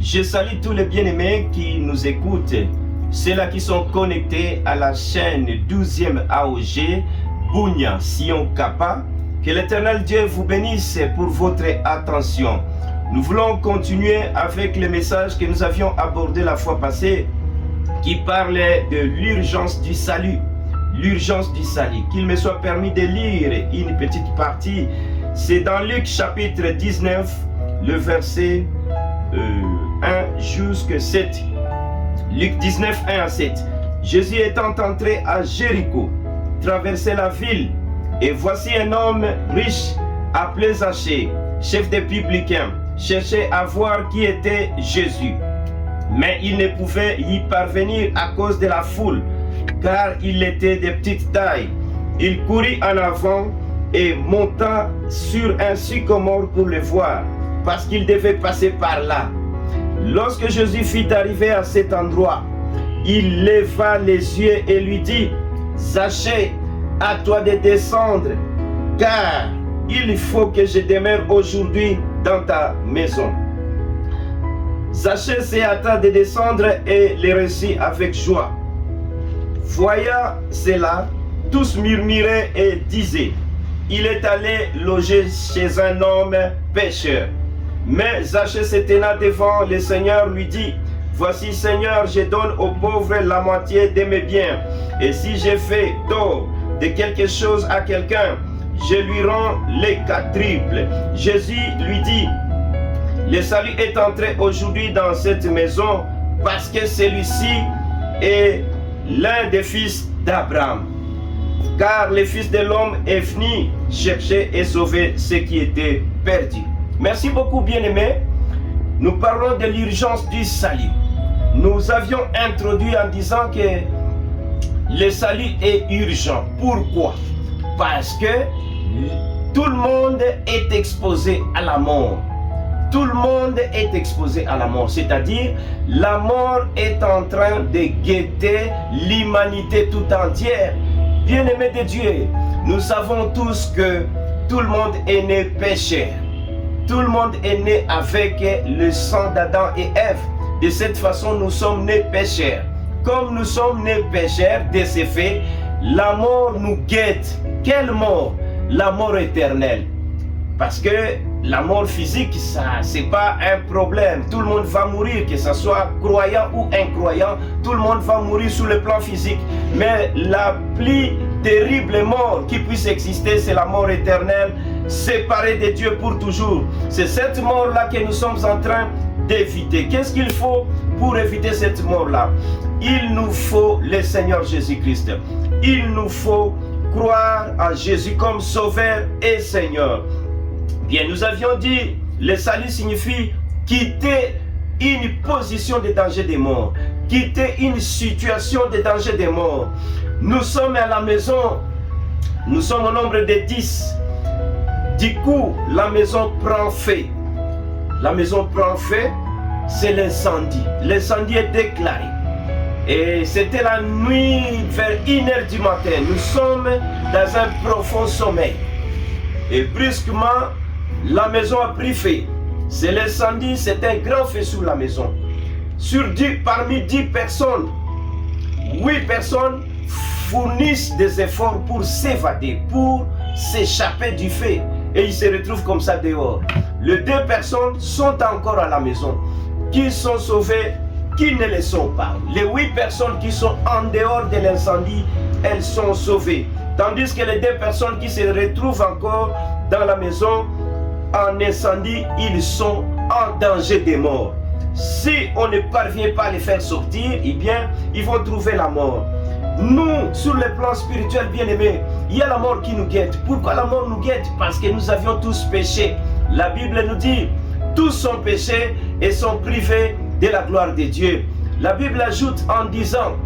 Je salue tous les bien-aimés qui nous écoutent, ceux-là qui sont connectés à la chaîne 12e AOG, Bunia Sion Kappa. Que l'Éternel Dieu vous bénisse pour votre attention. Nous voulons continuer avec le message que nous avions abordé la fois passée, qui parlait de l'urgence du salut. L'urgence du salut. Qu'il me soit permis de lire une petite partie. C'est dans Luc chapitre 19, le verset 1 jusqu'à 7. Luc 19, 1 à 7. Jésus étant entré à Jéricho, traversait la ville, et voici un homme riche appelé Zachée, chef des publicains, cherchait à voir qui était Jésus. Mais il ne pouvait y parvenir à cause de la foule, car il était de petite taille. Il courut en avant et monta sur un sycomore pour le voir, parce qu'il devait passer par là. Lorsque Jésus fut arrivé à cet endroit, il leva les yeux et lui dit: Zachée, à toi de descendre, car il faut que je demeure aujourd'hui dans ta maison. Zachée se hâta de descendre et le reçut avec joie. Voyant cela, tous murmuraient et disaient: il est allé loger chez un homme pécheur. Mais Zachée se tenant devant le Seigneur lui dit: voici, Seigneur, je donne aux pauvres la moitié de mes biens. Et si j'ai fait tort de quelque chose à quelqu'un, je lui rends les quadruples. Jésus lui dit: le salut est entré aujourd'hui dans cette maison, parce que celui-ci est l'un des fils d'Abraham. Car le Fils de l'homme est venu chercher et sauver ce qui était perdu. Merci beaucoup, bien-aimés. Nous parlons de l'urgence du salut. Nous avions introduit en disant que le salut est urgent. Pourquoi? Parce que tout le monde est exposé à la mort. Tout le monde est exposé à la mort. C'est-à-dire, la mort est en train de guetter l'humanité tout entière. Bien-aimés de Dieu, nous savons tous que tout le monde est né pécheur. Tout le monde est né avec le sang d'Adam et Ève. De cette façon, nous sommes nés pécheurs. Comme nous sommes nés pécheurs, de ce fait, la mort nous guette. Quelle mort? La mort éternelle. Parce que la mort physique, ça, c'est pas un problème. Tout le monde va mourir, que ce soit croyant ou incroyant. Tout le monde va mourir sur le plan physique. Mais la plus terrible mort qui puisse exister, c'est la mort éternelle, séparée de Dieu pour toujours. C'est cette mort-là que nous sommes en train d'éviter. Qu'est-ce qu'il faut pour éviter cette mort-là? Il nous faut le Seigneur Jésus-Christ. Il nous faut croire en Jésus comme Sauveur et Seigneur. Bien, nous avions dit, le salut signifie quitter une position de danger de mort, quitter une situation de danger de mort. Nous sommes à la maison, nous sommes au nombre de 10. Du coup, la maison prend feu. La maison prend feu, c'est l'incendie. L'incendie est déclaré. Et c'était la nuit vers 1h du matin. Nous sommes dans un profond sommeil. Et brusquement, la maison a pris feu. C'est l'incendie, c'est un grand feu sur la maison. Parmi 10 personnes, 8 personnes fournissent des efforts pour s'évader, pour s'échapper du feu. Et ils se retrouvent comme ça dehors. Les 2 personnes sont encore à la maison. Qui sont sauvées, qui ne le sont pas. Les 8 personnes qui sont en dehors de l'incendie, elles sont sauvées. Tandis que les 2 personnes qui se retrouvent encore dans la maison, en incendie, ils sont en danger de mort. Si on ne parvient pas à les faire sortir, eh bien, ils vont trouver la mort. Nous, sur le plan spirituel, bien-aimés, il y a la mort qui nous guette. Pourquoi la mort nous guette? Parce que nous avions tous péché. La Bible nous dit, tous sont péchés et sont privés de la gloire de Dieu. La Bible ajoute en disant,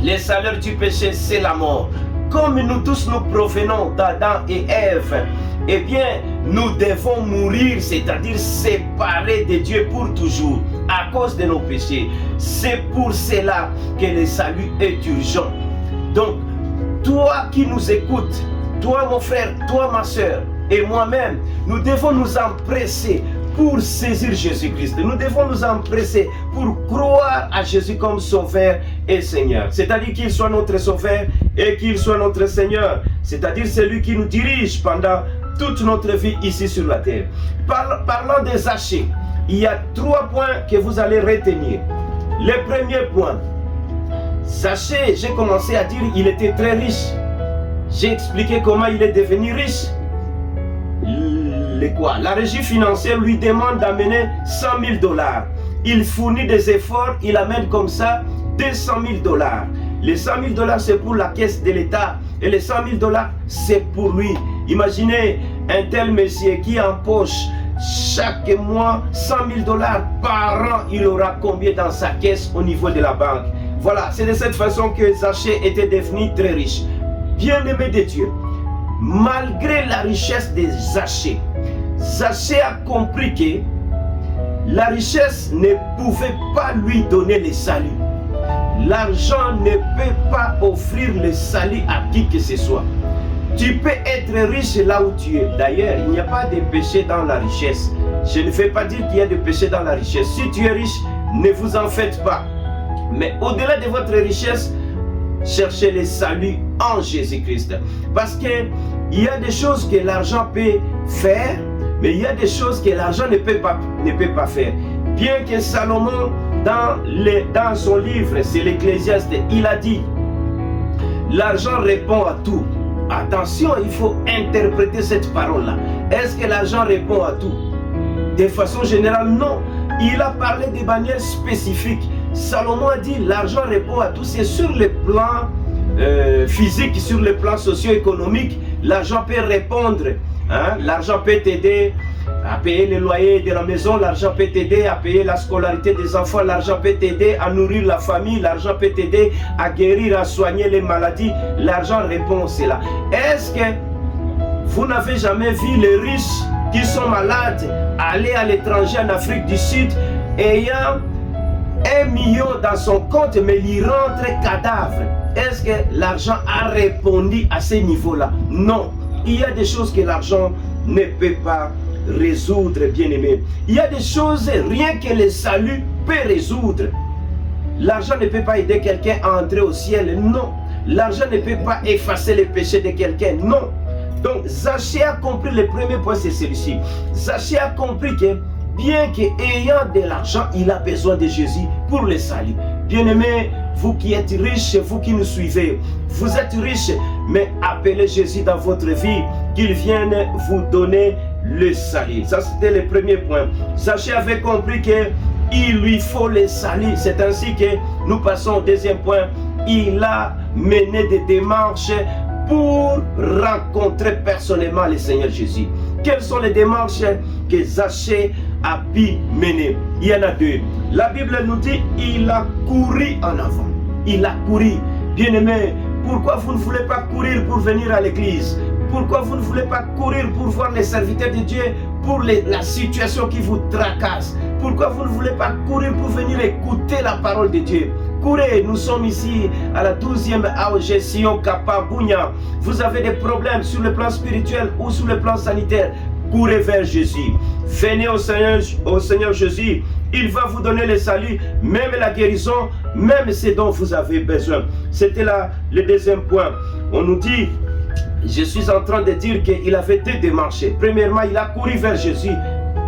le salaire du péché, c'est la mort. Comme nous tous nous provenons d'Adam et Ève, eh bien, nous devons mourir, c'est-à-dire séparés de Dieu pour toujours, à cause de nos péchés. C'est pour cela que le salut est urgent. Donc, toi qui nous écoutes, toi mon frère, toi ma soeur, et moi-même, nous devons nous empresser pour saisir Jésus-Christ. Nous devons nous empresser pour croire à Jésus comme Sauveur et Seigneur. C'est-à-dire qu'il soit notre Sauveur et qu'il soit notre Seigneur. C'est-à-dire celui qui nous dirige pendant toute notre vie ici sur la terre. Parlant des Zachée, il y a 3 points que vous allez retenir. Le premier point, Zachée, j'ai commencé à dire il était très riche. J'ai expliqué comment il est devenu riche. La régie financière lui demande d'amener 100 000 $. Il fournit des efforts, il amène comme ça 200 000 $. Les 100 000 $ c'est pour la caisse de l'État et les 100 000 $ c'est pour lui. Imaginez un tel monsieur qui empoche chaque mois 100 000 $ par an, il aura combien dans sa caisse au niveau de la banque? Voilà, c'est de cette façon que Zachée était devenu très riche. Bien-aimé de Dieu, malgré la richesse de Zachée, Zachée a compris que la richesse ne pouvait pas lui donner le salut. L'argent ne peut pas offrir le salut à qui que ce soit. Tu peux être riche là où tu es. D'ailleurs, il n'y a pas de péché dans la richesse. Je ne vais pas dire qu'il y a de péché dans la richesse. Si tu es riche, ne vous en faites pas. Mais au-delà de votre richesse, cherchez le salut en Jésus-Christ. Parce qu'il y a des choses que l'argent peut faire, mais il y a des choses que l'argent ne peut pas faire. Bien que Salomon, dans son livre, c'est l'Ecclésiaste, il a dit, l'argent répond à tout. Attention, il faut interpréter cette parole-là. Est-ce que l'argent répond à tout? De façon générale, non. Il a parlé de manière spécifique. Salomon a dit, l'argent répond à tout. C'est sur le plan physique, sur le plan socio-économique, l'argent peut répondre. Hein? L'argent peut t'aider à payer le loyer de la maison, l'argent peut t'aider à payer la scolarité des enfants, l'argent peut t'aider à nourrir la famille, l'argent peut t'aider à guérir, à soigner les maladies. L'argent répond à cela. Est-ce que vous n'avez jamais vu les riches qui sont malades aller à l'étranger en Afrique du Sud ayant 1 million dans son compte, mais il rentre cadavre? Est-ce que l'argent a répondu à ce niveau-là? Non. Il y a des choses que l'argent ne peut pas résoudre, bien-aimé. Il y a des choses, rien que le salut peut résoudre. L'argent ne peut pas aider quelqu'un à entrer au ciel, non. L'argent ne peut pas effacer les péchés de quelqu'un, non. Donc, Zachée a compris, le premier point, c'est celui-ci. Zachée a compris que, bien qu'ayant de l'argent, il a besoin de Jésus pour le salut. Bien-aimé, vous qui êtes riches, vous qui nous suivez, vous êtes riches, mais appelez Jésus dans votre vie, qu'il vienne vous donner le salut. Ça, c'était le premier point. Zachée avait compris qu'il lui faut le salut. C'est ainsi que nous passons au deuxième point. Il a mené des démarches pour rencontrer personnellement le Seigneur Jésus. Quelles sont les démarches que Zachée a pu mener? Il y en a 2. La Bible nous dit il a couru en avant. Il a couru. Bien-aimé, pourquoi vous ne voulez pas courir pour venir à l'église? Pourquoi vous ne voulez pas courir pour voir les serviteurs de Dieu, pour la situation qui vous tracasse? Pourquoi vous ne voulez pas courir pour venir écouter la parole de Dieu? Courez, nous sommes ici à la 12e AOG Sion Kapa Bounia. Vous avez des problèmes sur le plan spirituel ou sur le plan sanitaire, courez vers Jésus. Venez au Seigneur Jésus. Il va vous donner le salut, même la guérison, même ce dont vous avez besoin. C'était là le deuxième point. On nous dit, je suis en train de dire qu'il avait 2 démarches. Premièrement, il a couru vers Jésus.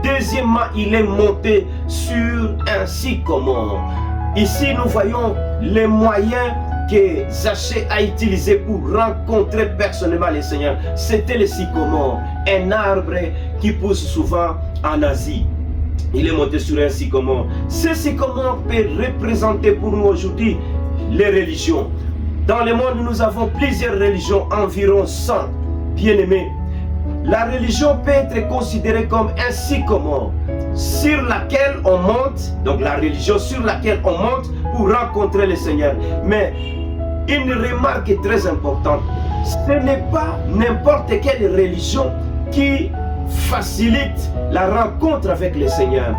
Deuxièmement, il est monté sur un sycomore. Ici, nous voyons les moyens que Zachée a utilisé pour rencontrer personnellement le Seigneur. C'était le sycomore, un arbre qui pousse souvent en Asie. Il est monté sur un sycomore. Ce sycomore peut représenter pour nous aujourd'hui les religions. Dans le monde, nous avons plusieurs religions, environ 100. Bien-aimés, la religion peut être considérée comme un sycomore sur laquelle on monte, donc la religion sur laquelle on monte pour rencontrer le Seigneur. Mais une remarque très importante, ce n'est pas n'importe quelle religion qui facilite la rencontre avec le Seigneur.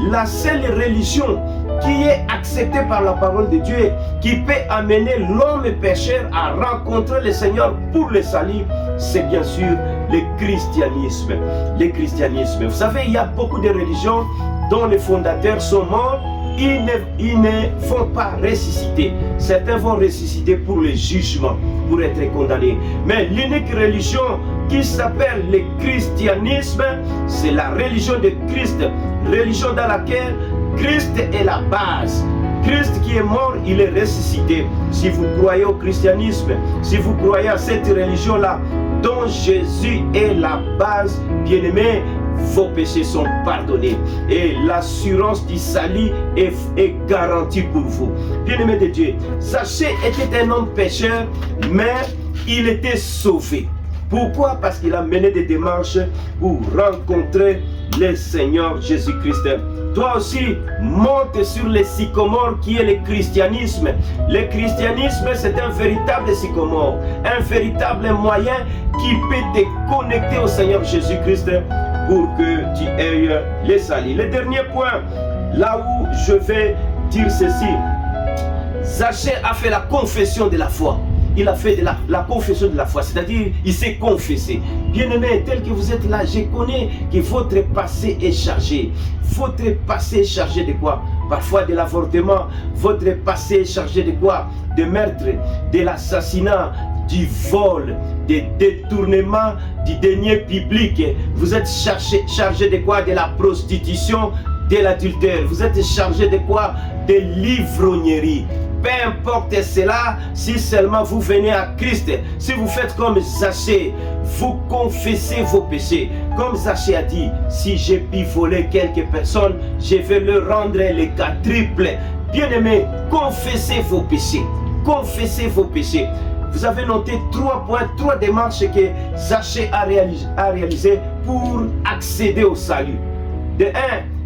La seule religion qui est acceptée par la parole de Dieu, qui peut amener l'homme pécheur à rencontrer le Seigneur pour le salut, c'est bien sûr le christianisme. Le christianisme. Vous savez, il y a beaucoup de religions dont les fondateurs sont morts. Ils ne vont pas ressusciter. Certains vont ressusciter pour le jugement, pour être condamnés. Mais l'unique religion qui s'appelle le christianisme, c'est la religion de Christ. Religion dans laquelle Christ est la base. Christ qui est mort, il est ressuscité. Si vous croyez au christianisme, si vous croyez à cette religion-là, dont Jésus est la base, bien-aimés, vos péchés sont pardonnés. Et l'assurance du salut est garantie pour vous. Bien-aimés de Dieu, Zachée était un homme pécheur, mais il était sauvé. Pourquoi? Parce qu'il a mené des démarches pour rencontrer le Seigneur Jésus-Christ. Toi aussi, monte sur le sycomore qui est le christianisme. Le christianisme, c'est un véritable sycomore, un véritable moyen qui peut te connecter au Seigneur Jésus-Christ pour que tu aies le salut. Le dernier point, là où je vais dire ceci, Zachée a fait la confession de la foi. Il a fait la confession de la foi, c'est-à-dire il s'est confessé. Bien-aimé, tel que vous êtes là, je connais que votre passé est chargé. Votre passé est chargé de quoi? Parfois de l'avortement. Votre passé est chargé de quoi? De meurtre, de l'assassinat, du vol, des détournements du denier public. Vous êtes chargé de quoi? De la prostitution, de l'adultère. Vous êtes chargé de quoi? De l'ivrognerie. Peu importe cela, si seulement vous venez à Christ, si vous faites comme Zachée, vous confessez vos péchés. Comme Zachée a dit, si j'ai pu voler quelques personnes, je vais leur rendre les quadruples. Bien-aimés, confessez vos péchés. Confessez vos péchés. Vous avez noté 3 points, 3 démarches que Zachée a réalisées pour accéder au salut. De 1,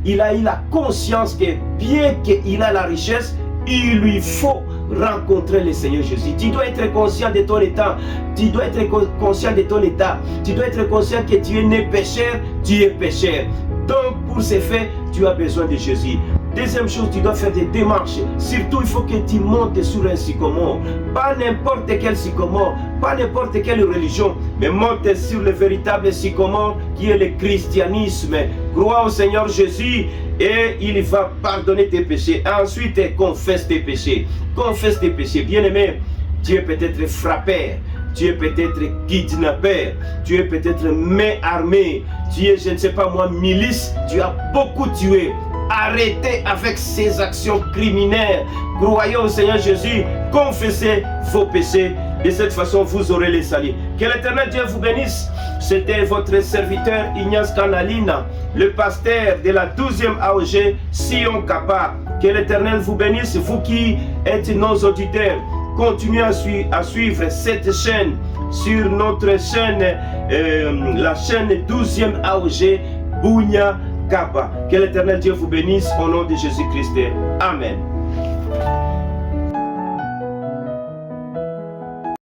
il a eu la conscience que bien qu'il a la richesse, il lui faut rencontrer le Seigneur Jésus. Tu dois être conscient de ton état. Tu dois être conscient de ton état. Tu dois être conscient que tu es né pécheur, tu es pécheur. Donc pour ce fait, tu as besoin de Jésus. Deuxième chose, tu dois faire des démarches. Surtout, il faut que tu montes sur un sycomore. Pas n'importe quel sycomore, pas n'importe quelle religion, mais monte sur le véritable sycomore qui est le christianisme. Crois au Seigneur Jésus et il va pardonner tes péchés. Ensuite, confesse tes péchés. Confesse tes péchés. Bien-aimé, tu es peut-être frappeur. Tu es peut-être kidnappeur, tu es peut-être main armée, tu es, je ne sais pas moi, milice, tu as beaucoup tué. Arrêtez avec ces actions criminelles. Croyez au Seigneur Jésus, confessez vos péchés. De cette façon, vous aurez les salut. Que l'Éternel Dieu vous bénisse. C'était votre serviteur Ignace Canalina, le pasteur de la 12e AOG Sion Kappa. Que l'Éternel vous bénisse, vous qui êtes nos auditeurs. Continuez à suivre cette chaîne sur notre chaîne, la chaîne 12e AOG Bunya Kappa. Que l'Éternel Dieu vous bénisse au nom de Jésus-Christ. Amen.